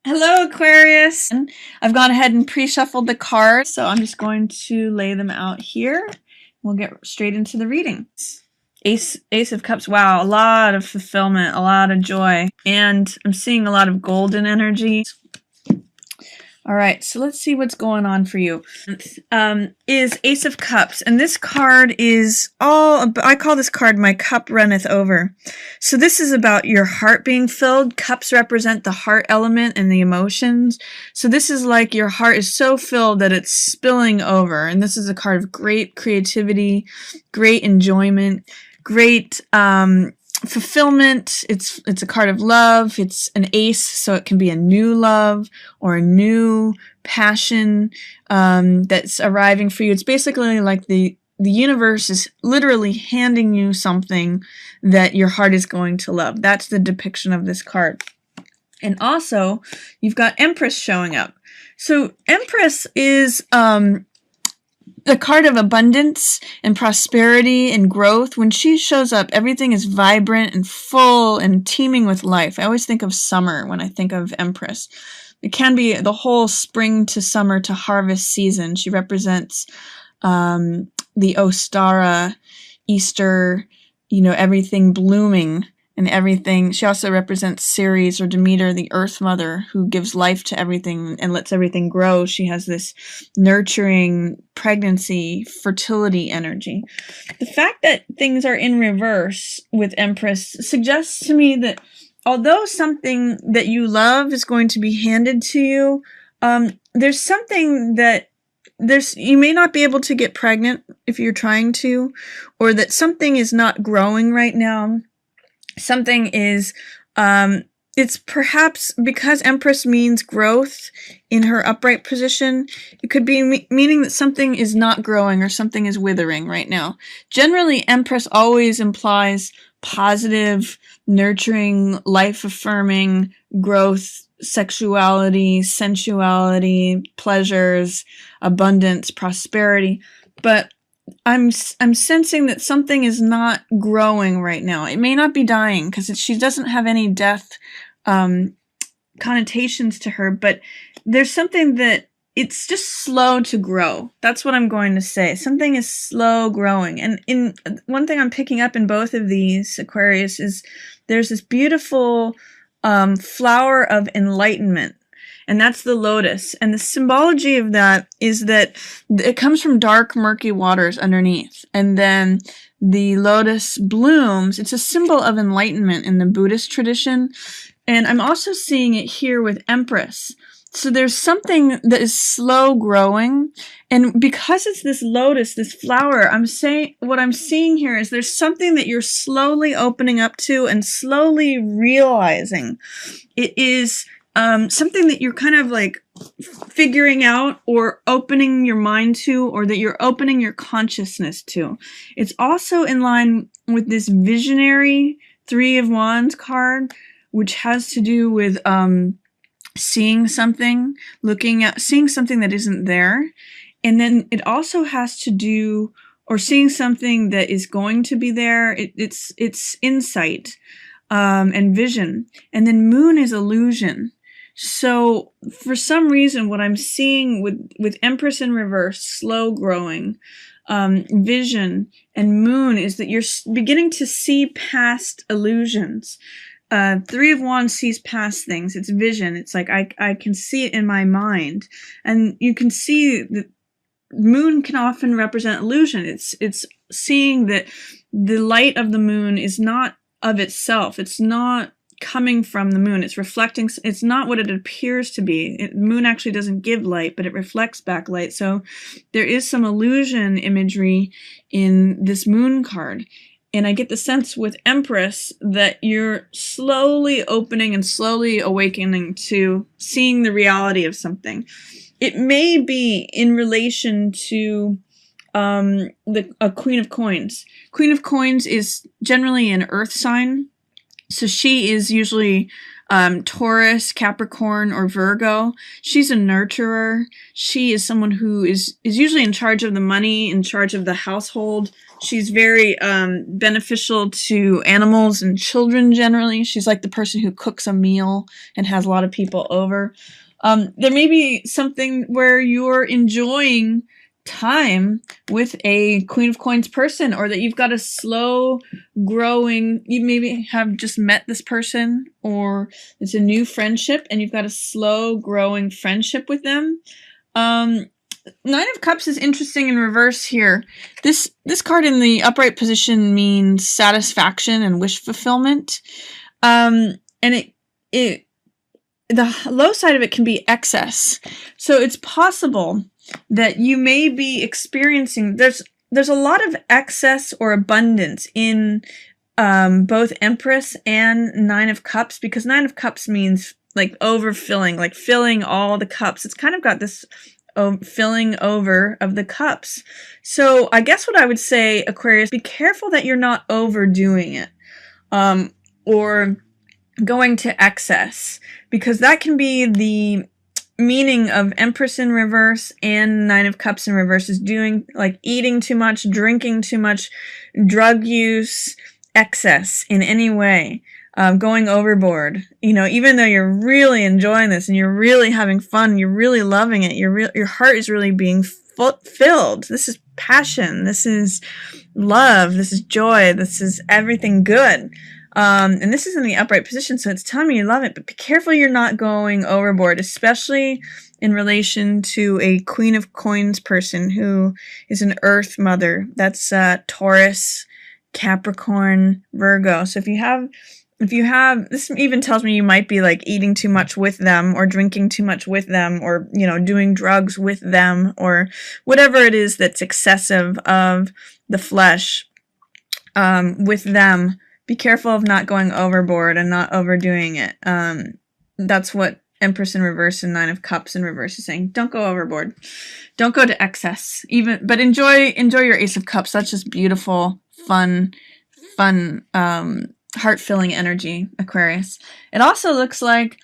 Hello, Aquarius. I've gone ahead and pre-shuffled the cards, so I'm just going to lay them out here. We'll get straight into the reading. Ace of Cups. Wow, a lot of fulfillment, a lot of joy, and I'm seeing a lot of golden energy. All right, so let's see what's going on for you. Is Ace of Cups, and this card is I call this card My Cup Runneth Over. So this is about your heart being filled. Cups represent the heart element and the emotions. So this is like your heart is so filled that it's spilling over, and this is a card of great creativity, great enjoyment, great fulfillment. It's a card of love. It's an ace, so it can be a new love or a new passion that's arriving for you. It's basically like the universe is literally handing you something that your heart is going to love. That's the depiction of this card. And also, you've got Empress showing up. So Empress is the card of abundance and prosperity and growth. When she shows up, everything is vibrant and full and teeming with life. I always think of summer when I think of Empress. It can be the whole spring to summer to harvest season. She represents the Ostara, Easter, everything blooming and everything. She also represents Ceres or Demeter, the Earth Mother, who gives life to everything and lets everything grow. She has this nurturing pregnancy, fertility energy. The fact that things are in reverse with Empress suggests to me that although something that you love is going to be handed to you, there's something that you may not be able to get pregnant if you're trying to, or that something is not growing right now. Something is, it's perhaps because Empress means growth in her upright position, it could be meaning that something is not growing or something is withering right now. Generally, Empress always implies positive, nurturing, life-affirming growth, sexuality, sensuality, pleasures, abundance, prosperity. But I'm sensing that something is not growing right now. It may not be dying because she doesn't have any death connotations to her, but there's something that it's just slow to grow. That's what I'm going to say. Something is slow growing. And in one thing I'm picking up in both of these, Aquarius, is there's this beautiful flower of enlightenment. And that's the lotus. And the symbology of that is that it comes from dark, murky waters underneath. And then the lotus blooms. It's a symbol of enlightenment in the Buddhist tradition. And I'm also seeing it here with Empress. So there's something that is slow growing. And because it's this lotus, this flower, what I'm seeing here is there's something that you're slowly opening up to and slowly realizing. It is something that you're kind of like figuring out or opening your mind to, or that you're opening your consciousness to. It's also in line with this visionary Three of Wands card, which has to do with seeing something, seeing something that isn't there. And then it also has to do, or seeing something that is going to be there. It's insight and vision. And then moon is illusion. So for some reason, what I'm seeing with Empress in reverse, slow growing, vision, and moon is that you're beginning to see past illusions. Three of Wands sees past things. It's vision. It's like I can see it in my mind. And you can see that moon can often represent illusion. It's seeing that the light of the moon is not of itself. It's not coming from the moon. It's reflecting. It's not what it appears to be. Moon actually doesn't give light, but it reflects back light. So there is some illusion imagery in this moon card. And I get the sense with Empress that you're slowly opening and slowly awakening to seeing the reality of something. It may be in relation to a Queen of Coins. Queen of Coins is generally an earth sign. So she is usually Taurus, Capricorn, or Virgo. She's a nurturer. She is someone who is usually in charge of the money, in charge of the household. She's very beneficial to animals and children generally. She's like the person who cooks a meal and has a lot of people over. There may be something where you're enjoying time with a Queen of Coins person, or that you've got a slow growing, you maybe have just met this person, or it's a new friendship and you've got a slow growing friendship with them. Nine of Cups is interesting in reverse here. This card in the upright position means satisfaction and wish fulfillment. And the low side of it can be excess. So it's possible that you may be experiencing, there's a lot of excess or abundance in both Empress and Nine of Cups, because Nine of Cups means like overfilling, like filling all the cups. It's kind of got this filling over of the cups. So I guess what I would say, Aquarius, be careful that you're not overdoing it or going to excess, because that can be the meaning of Empress in reverse and Nine of Cups in reverse, is doing like eating too much, drinking too much, drug use, excess in any way, going overboard. You know, even though you're really enjoying this and you're really having fun, you're really loving it, your heart is really being filled. This is passion. This is love. This is joy. This is everything good. And this is in the upright position, so it's telling me you love it, but be careful you're not going overboard, especially in relation to a Queen of Coins person who is an Earth mother. That's Taurus, Capricorn, Virgo. So if you have, this even tells me you might be like eating too much with them, or drinking too much with them, or, you know, doing drugs with them, or whatever it is that's excessive of the flesh with them. Be careful of not going overboard and not overdoing it. That's what Empress in reverse and Nine of Cups in reverse is saying. Don't go overboard. Don't go to excess. But enjoy your Ace of Cups. That's just beautiful, fun, heart-filling energy, Aquarius. It also looks like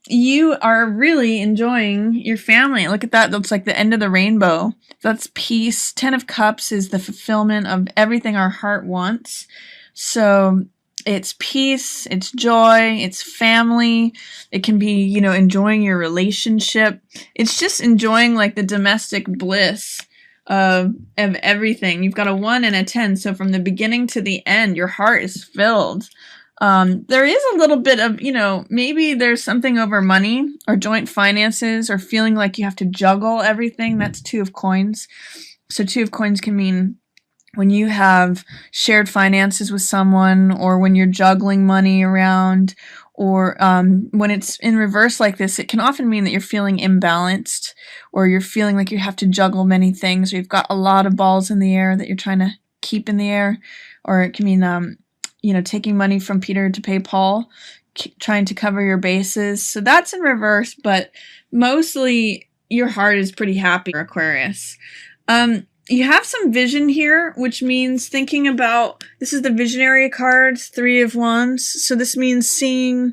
you are really enjoying your family. Look at that. That's like the end of the rainbow. That's peace. 10 of Cups is the fulfillment of everything our heart wants. So it's peace, it's joy, it's family. It can be, you know, enjoying your relationship. It's just enjoying like the domestic bliss of everything. You've got a 1 and a 10. So from the beginning to the end, your heart is filled. There is a little bit of, you know, maybe there's something over money or joint finances, or feeling like you have to juggle everything. That's 2 of Coins. So 2 of Coins can mean when you have shared finances with someone, or when you're juggling money around, or when it's in reverse like this, it can often mean that you're feeling imbalanced, or you're feeling like you have to juggle many things, or you've got a lot of balls in the air that you're trying to keep in the air. Or it can mean, you know, taking money from Peter to pay Paul, trying to cover your bases. So that's in reverse, but mostly your heart is pretty happy, Aquarius. You have some vision here, which means thinking about, this is the visionary cards, 3 of Wands. So this means seeing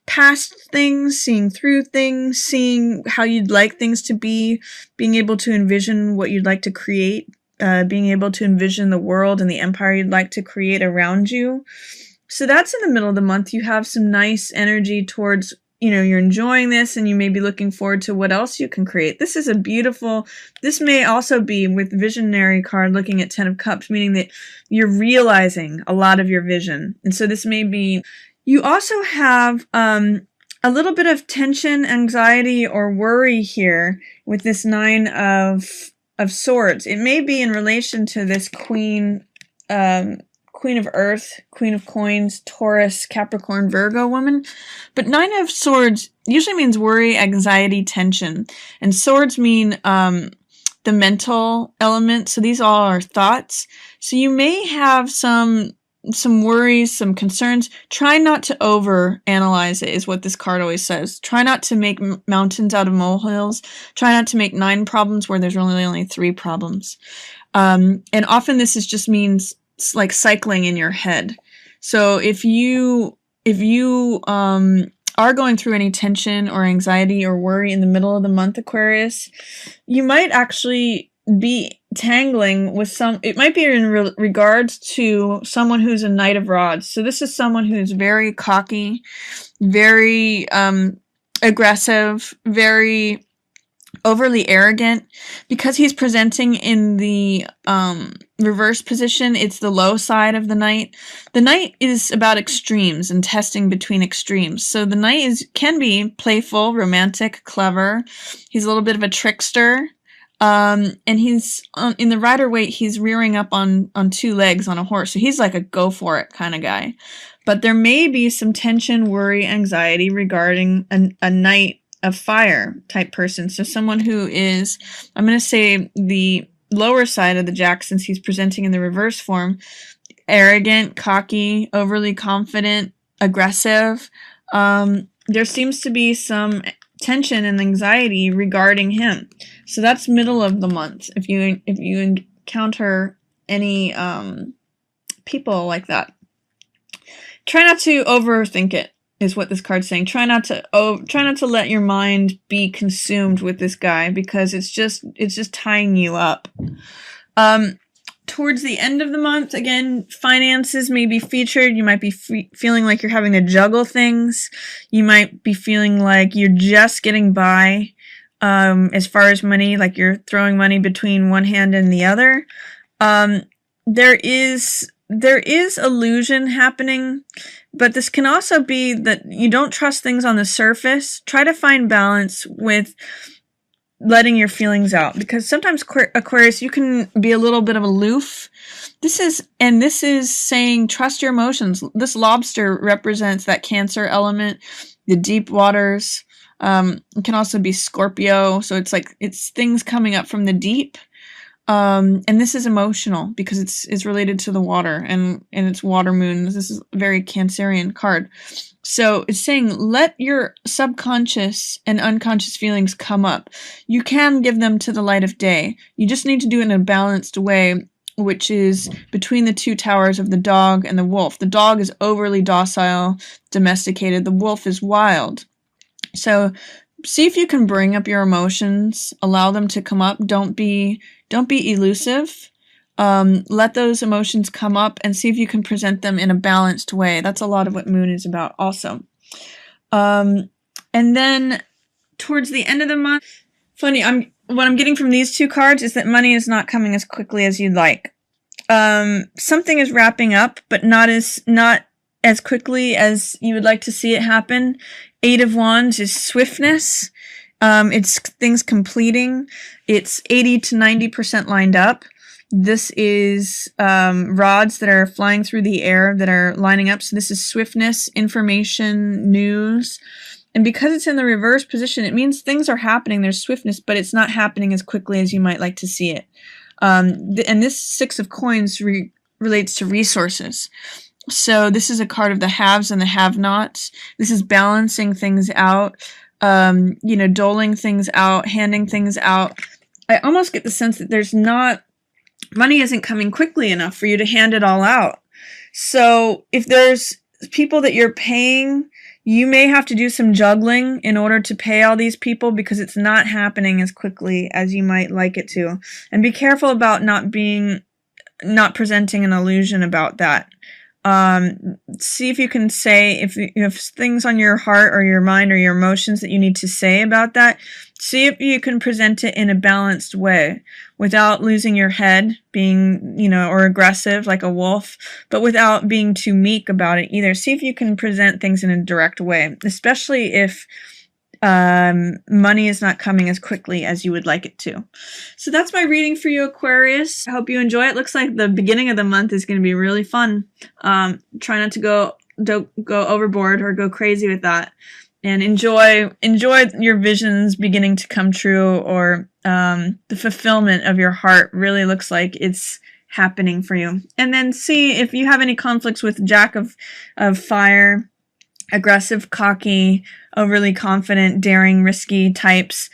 past things, seeing through things, seeing how you'd like things to be, being able to envision what you'd like to create, being able to envision the world and the empire you'd like to create around you. So that's in the middle of the month. You have some nice energy towards, you know, you're enjoying this, and you may be looking forward to what else you can create. This is a beautiful, this may also be with visionary card looking at 10 of Cups, meaning that you're realizing a lot of your vision. And so this may be, you also have a little bit of tension, anxiety, or worry here with this 9 of Swords. It may be in relation to this Queen of Earth, Queen of Coins, Taurus, Capricorn, Virgo woman. But 9 of Swords usually means worry, anxiety, tension. And swords mean the mental element. So these all are thoughts. So you may have some worries, some concerns. Try not to over-analyze it, is what this card always says. Try not to make mountains out of molehills. Try not to make 9 problems where there's really only 3 problems. And often this is just means like cycling in your head. So if you if you are going through any tension or anxiety or worry in the middle of the month, Aquarius, you might actually be tangling with it might be in regards to someone who's a Knight of Rods. So this is someone who's very cocky, very aggressive, very overly arrogant. Because he's presenting in the reverse position, it's the low side of the Knight. The Knight is about extremes and testing between extremes. So the Knight can be playful, romantic, clever. He's a little bit of a trickster. And he's in the rider weight, he's rearing up on 2 legs on a horse. So he's like a go for it kind of guy. But there may be some tension, worry, anxiety regarding a Knight of Fire type person. So someone who is, I'm going to say the lower side of the Jack, since he's presenting in the reverse form, arrogant, cocky, overly confident, aggressive. There seems to be some tension and anxiety regarding him. So that's middle of the month. If you encounter any people like that, try not to overthink it, is what this card's saying. Try not to let your mind be consumed with this guy, because it's just tying you up. Towards the end of the month, again, finances may be featured. You might be feeling like you're having to juggle things. You might be feeling like you're just getting by as far as money, like you're throwing money between one hand and the other. There is illusion happening, but this can also be that you don't trust things on the surface. Try to find balance with letting your feelings out, because sometimes, Aquarius, you can be a little bit of aloof. This is saying trust your emotions. This lobster represents that Cancer element, the deep waters. It can also be Scorpio, so it's things coming up from the deep. And this is emotional because it's related to the water, and it's water moon. This is a very Cancerian card. So it's saying let your subconscious and unconscious feelings come up. You can give them to the light of day. You just need to do it in a balanced way, which is between the 2 towers of the dog and the wolf. The dog is overly docile, domesticated. The wolf is wild. So see if you can bring up your emotions, allow them to come up. Don't be elusive. Let those emotions come up and see if you can present them in a balanced way. That's a lot of what Moon is about also. And then towards the end of the month, funny, what I'm getting from these 2 cards is that money is not coming as quickly as you'd like. Something is wrapping up, but not as quickly as you would like to see it happen. 8 of Wands is swiftness. It's things completing. It's 80 to 90% lined up. This is rods that are flying through the air that are lining up. So this is swiftness, information, news. And because it's in the reverse position, it means things are happening. There's swiftness, but it's not happening as quickly as you might like to see it. And this 6 of Coins relates to resources. So this is a card of the haves and the have-nots. This is balancing things out, doling things out, handing things out. I almost get the sense that money isn't coming quickly enough for you to hand it all out. So if there's people that you're paying, you may have to do some juggling in order to pay all these people, because it's not happening as quickly as you might like it to. And be careful about not presenting an illusion about that. See if you can say, if you have things on your heart or your mind or your emotions that you need to say about that, see if you can present it in a balanced way without losing your head, being, or aggressive like a wolf, but without being too meek about it either. See if you can present things in a direct way, especially if money is not coming as quickly as you would like it to. So that's my reading for you, Aquarius. I hope you enjoy it. Looks like the beginning of the month is going to be really fun. Try not to don't go overboard or go crazy with that, and enjoy your visions beginning to come true, or the fulfillment of your heart really looks like it's happening for you. And then see if you have any conflicts with Jack of Fire, aggressive, cocky, overly confident, daring, risky types.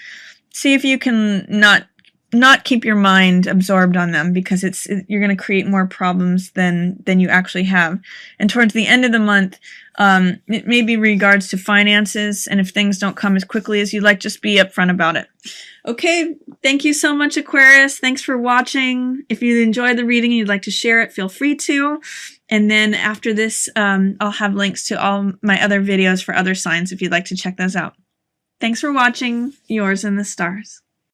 See if you can not not keep your mind absorbed on them, because you're going to create more problems than you actually have. And towards the end of the month, it may be regards to finances, and if things don't come as quickly as you'd like, just be upfront about it. Okay, thank you so much, Aquarius. Thanks for watching. If you enjoyed the reading and you'd like to share it, feel free to. And then after this, I'll have links to all my other videos for other signs if you'd like to check those out. Thanks for watching. Yours in the stars.